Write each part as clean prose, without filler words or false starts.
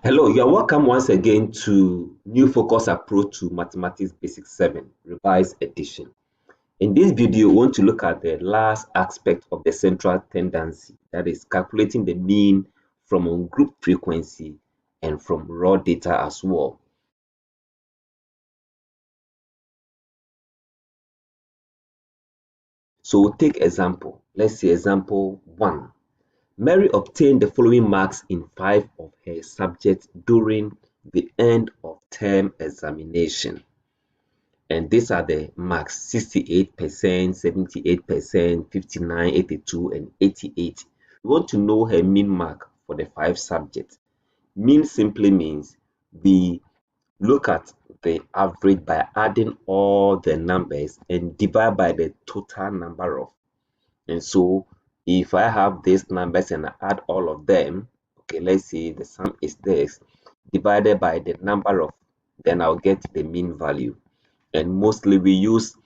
Hello, you are welcome once again to New Focus Approach to Mathematics Basic 7 Revised Edition. In this video, we want to look at the last aspect of the central tendency, that is calculating the mean from ungrouped frequency and from raw data as well. So we'll take example. Let's say example 1. Mary obtained the following marks in 5 of her subjects during the end of term examination. And these are the marks: 68%, 78%, 59, 82, and 88. We want to know her mean mark for the 5 subjects. Mean simply means we look at the average by adding all the numbers and divide by the total number of. And so if I have these numbers and I add all of them, okay, let's say the sum is this, divided by the number of, then I'll get the mean value. And mostly we use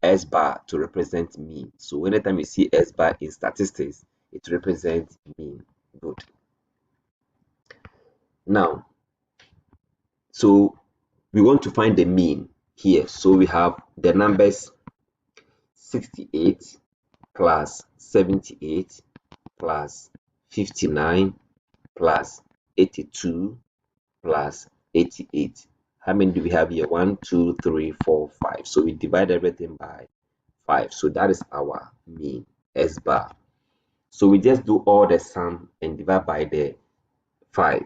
S bar to represent mean. So anytime you see S bar in statistics, it represents mean. Good. Now, so we want to find the mean here. So we have the numbers 68 plus 78 plus 59 plus 82 plus 88. How many do we have here? 1, 2, 3, 4, 5. So we divide everything by 5. So that is our mean, S bar. So we just do all the sum and divide by the 5.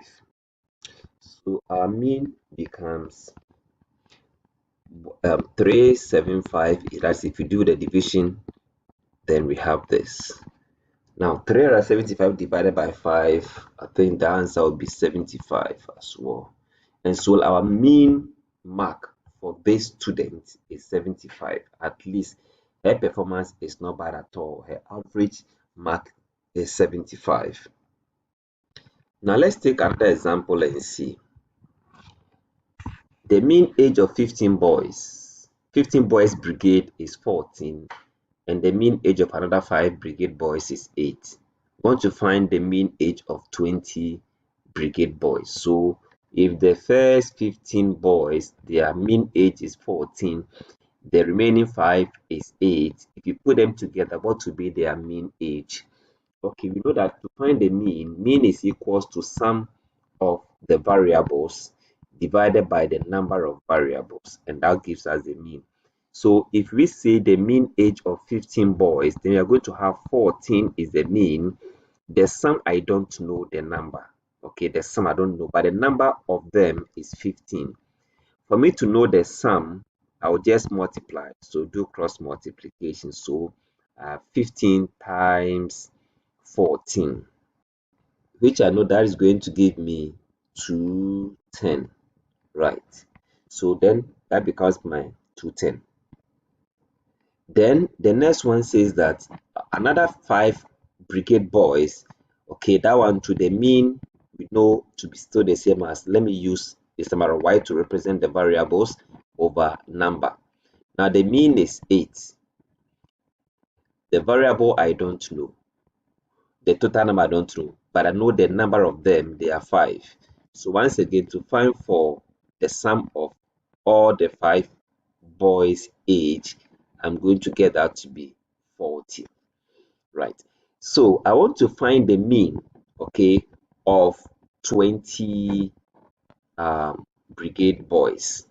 So our mean becomes 375. That's if you do the division, then we have this. Now 375 divided by 5, I think the answer will be 75 as well. And so our mean mark for this student is 75. At least her performance is not bad at all. Her average mark is 75. Now let's take another example and see. The mean age of 15 boys. 15 boys brigade is 14, and the mean age of another 5 brigade boys is 8. We want to find the mean age of 20 brigade boys. So if the first 15 boys, their mean age is 14, the remaining 5 is 8. If you put them together, what will be their mean age? Okay, we know that to find the mean is equals to sum of the variables divided by the number of variables, and that gives us the mean. So if we say the mean age of 15 boys, then we are going to have 14 is the mean. The sum, I don't know the number. Okay, the sum I don't know, but the number of them is 15. For me to know the sum, I will just multiply. So do cross multiplication. So 15 times 14, which I know that is going to give me 210, right? So then that becomes my 210. Then the next one says that another 5 brigade boys, okay, that one to the mean we know to be still the same as, let me use this number of y to represent the variables over number. Now the mean is 8. The variable I don't know. The total number I don't know, but I know the number of them, they are 5. So once again, to find for the sum of all the 5 boys' age, I'm going to get that to be 40, right? So I want to find the mean, okay, of 20 brigade boys.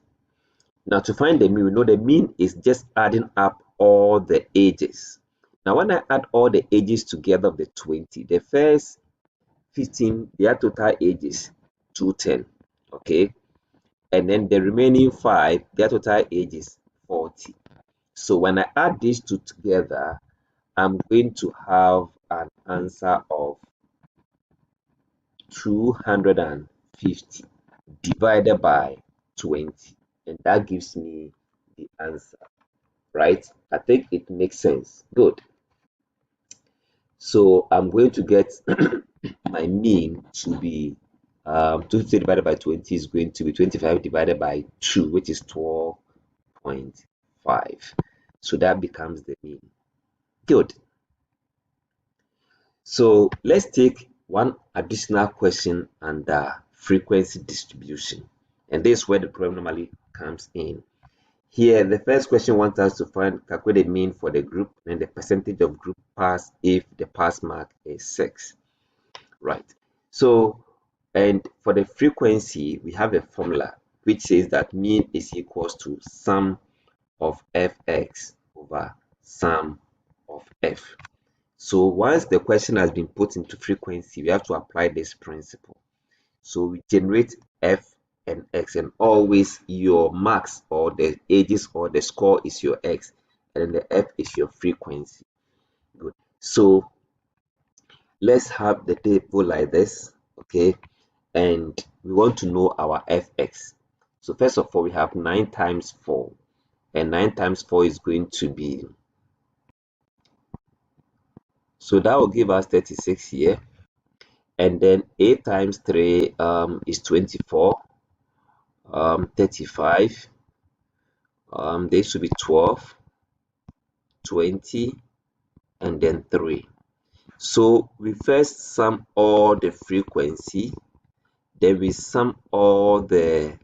Now to find the mean, we know the mean is just adding up all the ages. Now when I add all the ages together of the 20, the first 15, their total age is 210, okay, and then the remaining 5, their total age is 40. So when I add these two together, I'm going to have an answer of 250 divided by 20, and that gives me the answer, right? I think it makes sense. Good. So I'm going to get my mean to be 250 divided by 20 is going to be 25 divided by 2, which is 12.5. So that becomes the mean. Good. So let's take one additional question and frequency distribution. And this is where the problem normally comes in. Here, the first question wants us to calculate the mean for the group and the percentage of group pass if the pass mark is 6. Right. So, and for the frequency, we have a formula which says that mean is equals to sum of fx over sum of f. So once the question has been put into frequency, we have to apply this principle. So we generate f and x, and always your marks or the ages or the score is your x, and the f is your frequency. Good. So let's have the table like this, okay? And we want to know our fx. So first of all, we have 9 times 4, and 9 times 4 is going to be, so that will give us 36 here. And then 8 times 3 is 24, 35, this should be 12, 20, and then 3. So we first sum all the frequency, then we sum all the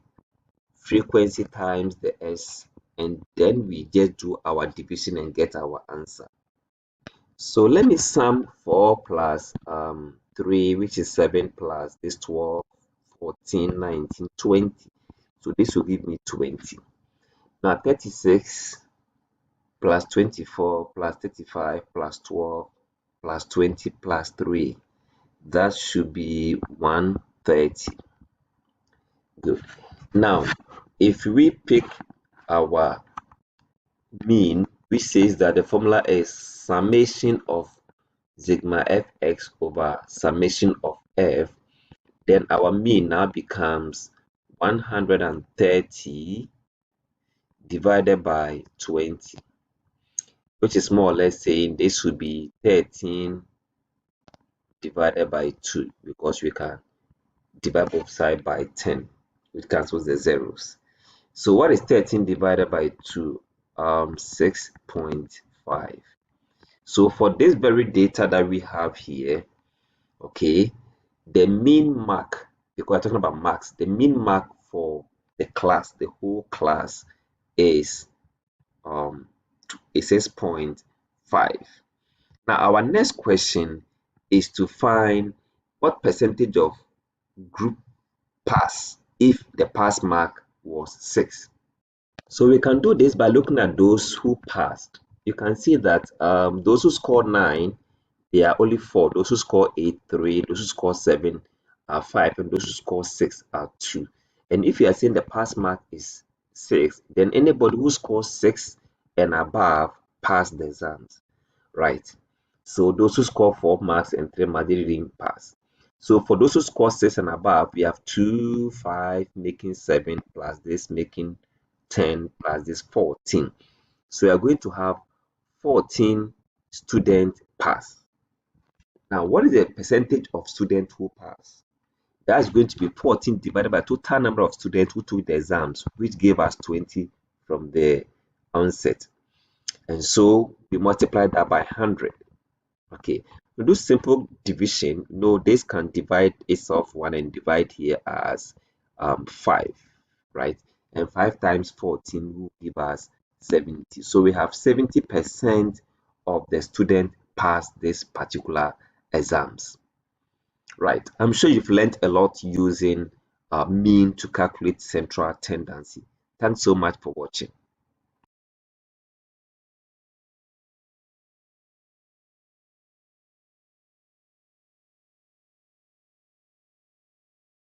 frequency times the s, and then we just do our division and get our answer. So let me sum 4 plus 3, which is 7, plus this 12, 14, 19, 20. So this will give me 20. Now 36 plus 24 plus 35 plus 12 plus 20 plus 3. That should be 130. Good. Now, if we pick our mean, which says that the formula is summation of sigma fx over summation of f, then our mean now becomes 130 divided by 20, which is more or less saying this would be 13 divided by 2, because we can divide both sides by 10, which cancels the zeros. So what is 13 divided by 2? 6.5. So for this very data that we have here, okay, the mean mark, because we're talking about marks, the mean mark for the class, the whole class, is 6.5. Now our next question is to find what percentage of group pass if the pass mark was 6. So we can do this by looking at those who passed. You can see that those who scored 9, they are only 4. Those who score 8, 3. Those who score 7 are 5. And those who score 6 are 2. And if you are saying the pass mark is 6, then anybody who scores 6 and above pass the exams, right? So those who score 4 marks and 3 marks, they didn't pass. So for those who score 6 and above, we have 2, 5, making 7, plus this making 10, plus this 14. So we are going to have 14 students pass. Now, what is the percentage of students who pass? That's going to be 14 divided by total number of students who took the exams, which gave us 20 from the onset. And so we multiply that by 100. Okay, we do simple division. No, this can divide itself 1 and divide here as 5, right? And 5 times 14 will give us 70. So we have 70% of the student pass this particular exams, right? I'm sure you've learned a lot using mean to calculate central tendency. Thanks so much for watching.